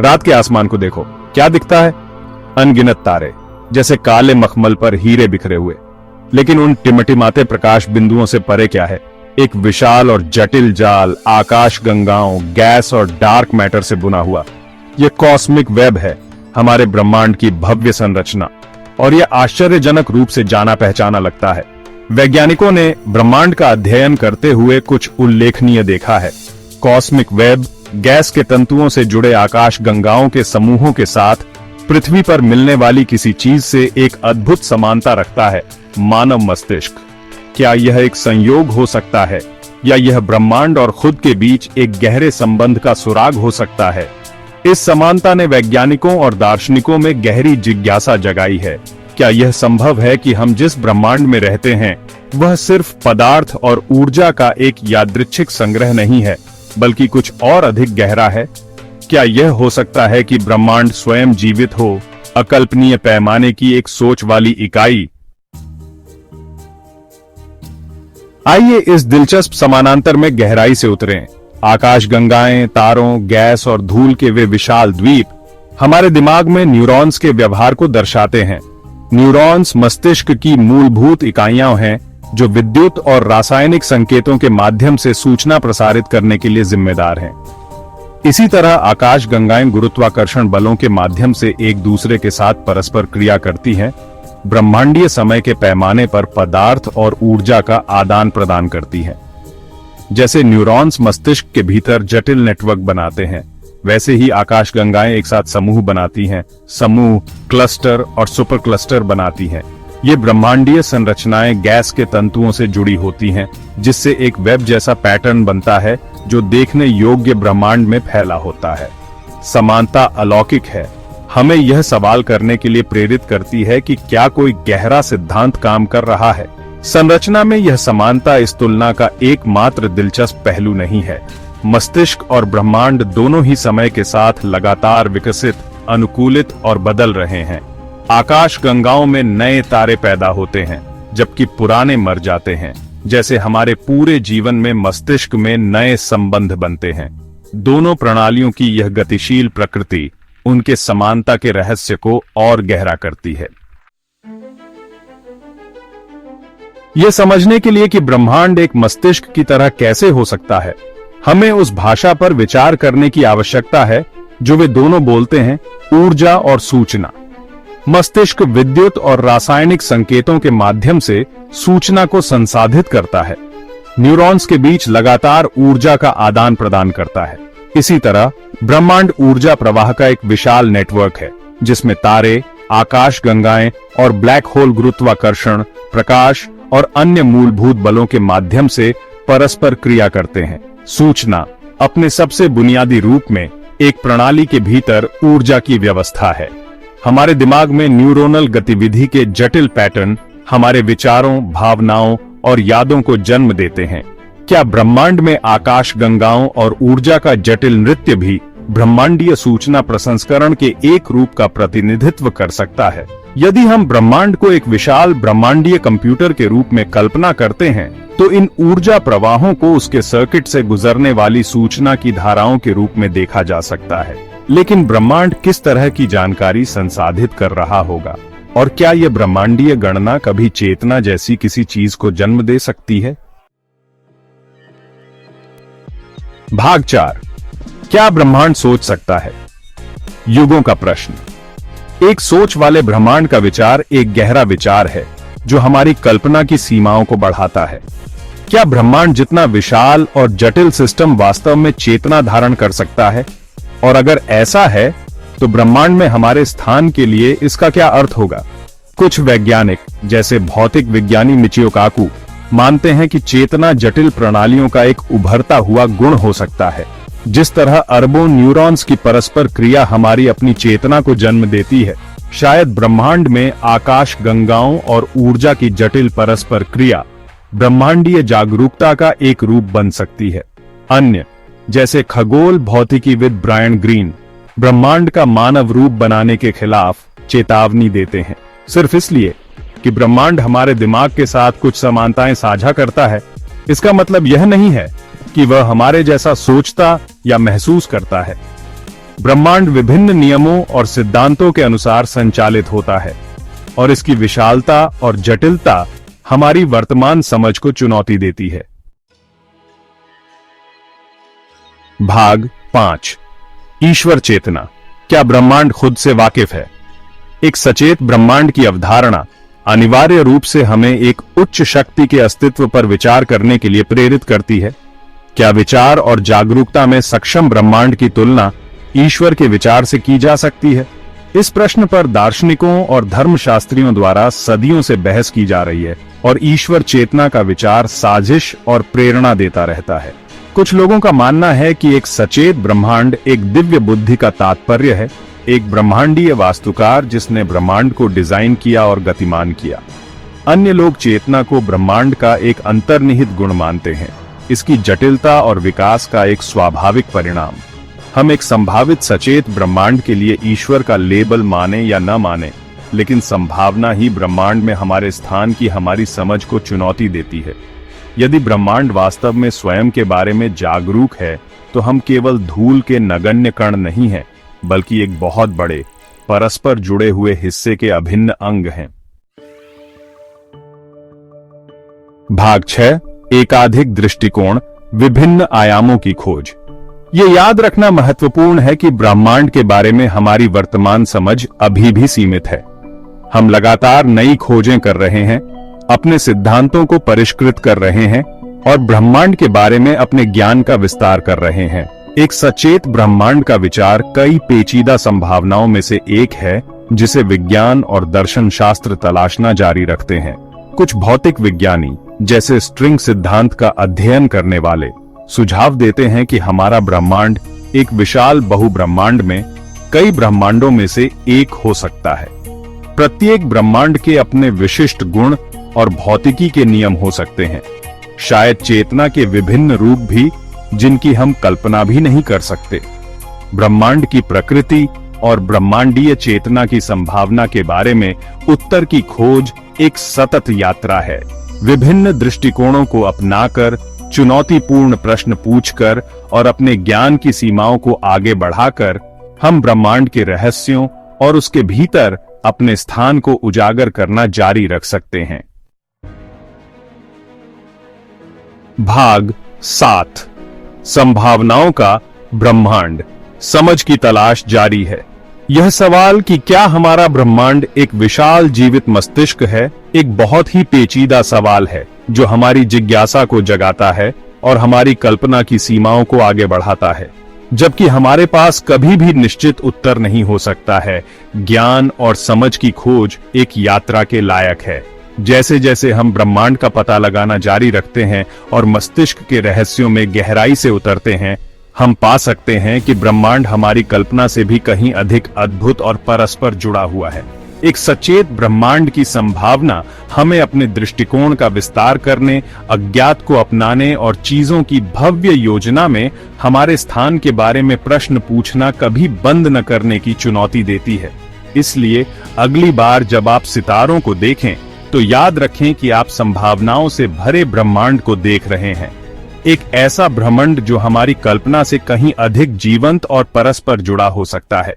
रात के आसमान को देखो, क्या दिखता है? अनगिनत तारे, जैसे काले मखमल पर हीरे बिखरे हुए। लेकिन उन टिमटिमाते प्रकाश बिंदुओं से परे क्या है? एक विशाल और जटिल जाल, आकाश गंगाओं, गैस और डार्क मैटर से बुना हुआ। यह कॉस्मिक वेब है, हमारे ब्रह्मांड की भव्य संरचना, और यह आश्चर्यजनक रूप से जाना पहचाना लगता है। वैज्ञानिकों ने ब्रह्मांड का अध्ययन करते हुए कुछ उल्लेखनीय देखा है। कॉस्मिक वेब गैस के तंतुओं से जुड़े आकाश गंगाओं के समूहों के साथ पृथ्वी पर मिलने वाली किसी चीज से एक अद्भुत समानता रखता है, मानव मस्तिष्क। क्या यह एक संयोग हो सकता है, या यह ब्रह्मांड और खुद के बीच एक गहरे संबंध का सुराग हो सकता है? इस समानता ने वैज्ञानिकों और दार्शनिकों में गहरी जिज्ञासा जगाई है। क्या यह संभव है कि हम जिस ब्रह्मांड में रहते हैं वह सिर्फ पदार्थ और ऊर्जा का एक यादृच्छिक संग्रह नहीं है, बल्कि कुछ और अधिक गहरा है? क्या यह हो सकता है कि ब्रह्मांड स्वयं जीवित हो, अकल्पनीय पैमाने की एक सोच वाली इकाई? आइए इस दिलचस्प समानांतर में गहराई से उतरें। आकाश गंगाएं, तारों, गैस और धूल के वे विशाल द्वीप हमारे दिमाग में न्यूरॉन्स के व्यवहार को दर्शाते हैं। न्यूरॉन्स मस्तिष्क की मूलभूत इकाइयां हैं जो विद्युत और रासायनिक संकेतों के माध्यम से सूचना प्रसारित करने के लिए जिम्मेदार हैं। इसी तरह आकाश गंगाएं गुरुत्वाकर्षण बलों के माध्यम से एक दूसरे के साथ परस्पर क्रिया करती हैं, ब्रह्मांडीय समय के पैमाने पर पदार्थ और ऊर्जा का आदान प्रदान करती हैं। जैसे न्यूरॉन्स मस्तिष्क के भीतर जटिल नेटवर्क बनाते हैं, वैसे ही आकाश गंगाएं एक साथ समूह बनाती हैं, समूह, क्लस्टर और सुपर क्लस्टर बनाती हैं। ये ब्रह्मांडीय संरचनाएं गैस के तंतुओं से जुड़ी होती हैं, जिससे एक वेब जैसा पैटर्न बनता है जो देखने योग्य ब्रह्मांड में फैला होता है। समानता अलौकिक है, हमें यह सवाल करने के लिए प्रेरित करती है कि क्या कोई गहरा सिद्धांत काम कर रहा है। संरचना में यह समानता इस तुलना का एकमात्र दिलचस्प पहलू नहीं है। मस्तिष्क और ब्रह्मांड दोनों ही समय के साथ लगातार विकसित, अनुकूलित और बदल रहे हैं। आकाश गंगाओं में नए तारे पैदा होते हैं, जबकि पुराने मर जाते हैं। जैसे हमारे पूरे जीवन में मस्तिष्क में नए संबंध बनते हैं। दोनों प्रणालियों की यह गतिशील प्रकृति उनके समानता के रहस्य को और गहरा करती है। यह समझने के लिए कि ब्रह्मांड एक मस्तिष्क की तरह कैसे हो सकता है, हमें उस भाषा पर विचार करने की आवश्यकता है जो वे दोनों बोलते हैं, ऊर्जा और सूचना। मस्तिष्क विद्युत और रासायनिक संकेतों के माध्यम से सूचना को संसाधित करता है, न्यूरॉन्स के बीच लगातार ऊर्जा का आदान प्रदान करता है। इसी तरह ब्रह्मांड ऊर्जा प्रवाह का एक विशाल नेटवर्क है, जिसमें तारे, आकाश गंगाएं और ब्लैक होल गुरुत्वाकर्षण, प्रकाश और अन्य मूलभूत बलों के माध्यम से परस्पर क्रिया करते हैं। सूचना अपने सबसे बुनियादी रूप में एक प्रणाली के भीतर ऊर्जा की व्यवस्था है। हमारे दिमाग में न्यूरोनल गतिविधि के जटिल पैटर्न हमारे विचारों, भावनाओं और यादों को जन्म देते हैं। क्या ब्रह्मांड में आकाश गंगाओं और ऊर्जा का जटिल नृत्य भी ब्रह्मांडीय सूचना प्रसंस्करण के एक रूप का प्रतिनिधित्व कर सकता है? यदि हम ब्रह्मांड को एक विशाल ब्रह्मांडीय कंप्यूटर के रूप में कल्पना करते हैं, तो इन ऊर्जा प्रवाहों को उसके सर्किट से गुजरने वाली सूचना की धाराओं के रूप में देखा जा सकता है। लेकिन ब्रह्मांड किस तरह की जानकारी संसाधित कर रहा होगा, और क्या यह ब्रह्मांडीय गणना कभी चेतना जैसी किसी चीज को जन्म दे सकती है? भाग 4, क्या ब्रह्मांड सोच सकता है? युगों का प्रश्न। एक सोच वाले ब्रह्मांड का विचार एक गहरा विचार है जो हमारी कल्पना की सीमाओं को बढ़ाता है। क्या ब्रह्मांड जितना विशाल और जटिल सिस्टम वास्तव में चेतना धारण कर सकता है? और अगर ऐसा है तो ब्रह्मांड में हमारे स्थान के लिए इसका क्या अर्थ होगा? कुछ वैज्ञानिक, जैसे भौतिक विज्ञानी मिचियो काकू, मानते हैं कि चेतना जटिल प्रणालियों का एक उभरता हुआ गुण हो सकता है। जिस तरह अरबों न्यूरॉन्स की परस्पर क्रिया हमारी अपनी चेतना को जन्म देती है, शायद ब्रह्मांड में आकाश गंगाओं और ऊर्जा की जटिल परस्पर क्रिया ब्रह्मांडीय जागरूकता का एक रूप बन सकती है। अन्य, जैसे खगोल भौतिकीविद ब्रायन ग्रीन, ब्रह्मांड का मानव रूप बनाने के खिलाफ चेतावनी देते हैं, सिर्फ इसलिए कि ब्रह्मांड हमारे दिमाग के साथ कुछ समानताएं साझा करता है। इसका मतलब यह नहीं है कि वह हमारे जैसा सोचता या महसूस करता है। ब्रह्मांड विभिन्न नियमों और सिद्धांतों के अनुसार संचालित होता है और इसकी विशालता और जटिलता हमारी वर्तमान समझ को चुनौती देती है। भाग 5। ईश्वर चेतना। क्या ब्रह्मांड खुद से वाकिफ है? एक सचेत ब्रह्मांड की अवधारणा अनिवार्य रूप से हमें एक उच्च शक्ति के अस्तित्व पर विचार करने के लिए प्रेरित करती है। क्या विचार और जागरूकता में सक्षम ब्रह्मांड की तुलना ईश्वर के विचार से की जा सकती है? इस प्रश्न पर दार्शनिकों और धर्मशास्त्रियों द्वारा सदियों से बहस की जा रही है और ईश्वर चेतना का विचार साजिश और प्रेरणा देता रहता है। कुछ लोगों का मानना है कि एक सचेत ब्रह्मांड एक दिव्य बुद्धि का तात्पर्य है, एक ब्रह्मांडीय वास्तुकार जिसने ब्रह्मांड को डिजाइन किया और गतिमान किया। अन्य लोग चेतना को ब्रह्मांड का एक अंतर्निहित गुण मानते हैं, इसकी जटिलता और विकास का एक स्वाभाविक परिणाम। हम एक संभावित सचेत ब्रह्मांड के लिए ईश्वर का लेबल माने या न माने, लेकिन संभावना ही ब्रह्मांड में हमारे स्थान की हमारी समझ को चुनौती देती है। यदि ब्रह्मांड वास्तव में स्वयं के बारे में जागरूक है, तो हम केवल धूल के नगण्य कण नहीं हैं, बल्कि एक बहुत बड़े, परस्पर जुड़े हुए हिस्से के अभिन्न अंग हैं। भाग 6। एकाधिक दृष्टिकोण, विभिन्न आयामों की खोज। ये याद रखना महत्वपूर्ण है कि ब्रह्मांड के बारे में हमारी वर्तमान समझ अभी भी सीमित है। हम लगातार नई खोजें कर रहे हैं, अपने सिद्धांतों को परिष्कृत कर रहे हैं और ब्रह्मांड के बारे में अपने ज्ञान का विस्तार कर रहे हैं। एक सचेत ब्रह्मांड का विचार कई पेचीदा संभावनाओं में से एक है, जिसे विज्ञान और दर्शन शास्त्र तलाशना जारी रखते हैं। कुछ भौतिक विज्ञानी, जैसे स्ट्रिंग सिद्धांत का अध्ययन करने वाले, सुझाव देते हैं कि हमारा ब्रह्मांड एक विशाल बहुब्रह्मांड में कई ब्रह्मांडों में से एक हो सकता है। प्रत्येक ब्रह्मांड के अपने विशिष्ट गुण और भौतिकी के नियम हो सकते हैं, शायद चेतना के विभिन्न रूप भी जिनकी हम कल्पना भी नहीं कर सकते। ब्रह्मांड की प्रकृति और ब्रह्मांडीय चेतना की संभावना के बारे में उत्तर की खोज एक सतत यात्रा है। विभिन्न दृष्टिकोणों को अपनाकर, चुनौतीपूर्ण प्रश्न पूछकर और अपने ज्ञान की सीमाओं को आगे बढ़ाकर हम ब्रह्मांड के रहस्यों और उसके भीतर अपने स्थान को उजागर करना जारी रख सकते हैं। भाग 7। संभावनाओं का ब्रह्मांड, समझ की तलाश जारी है। यह सवाल कि क्या हमारा ब्रह्मांड एक विशाल जीवित मस्तिष्क है, एक बहुत ही पेचीदा सवाल है जो हमारी जिज्ञासा को जगाता है और हमारी कल्पना की सीमाओं को आगे बढ़ाता है। जबकि हमारे पास कभी भी निश्चित उत्तर नहीं हो सकता है, ज्ञान और समझ की खोज एक यात्रा के लायक है। जैसे जैसे हम ब्रह्मांड का पता लगाना जारी रखते हैं और मस्तिष्क के रहस्यों में गहराई से उतरते हैं, हम पा सकते हैं कि ब्रह्मांड हमारी कल्पना से भी कहीं अधिक अद्भुत और परस्पर जुड़ा हुआ है। एक सचेत ब्रह्मांड की संभावना हमें अपने दृष्टिकोण का विस्तार करने, अज्ञात को अपनाने और चीजों की भव्य योजना में हमारे स्थान के बारे में प्रश्न पूछना कभी बंद न करने की चुनौती देती है। इसलिए अगली बार जब आप सितारों को देखें, तो याद रखें कि आप संभावनाओं से भरे ब्रह्मांड को देख रहे हैं। एक ऐसा ब्रह्मांड जो हमारी कल्पना से कहीं अधिक जीवंत और परस्पर जुड़ा हो सकता है।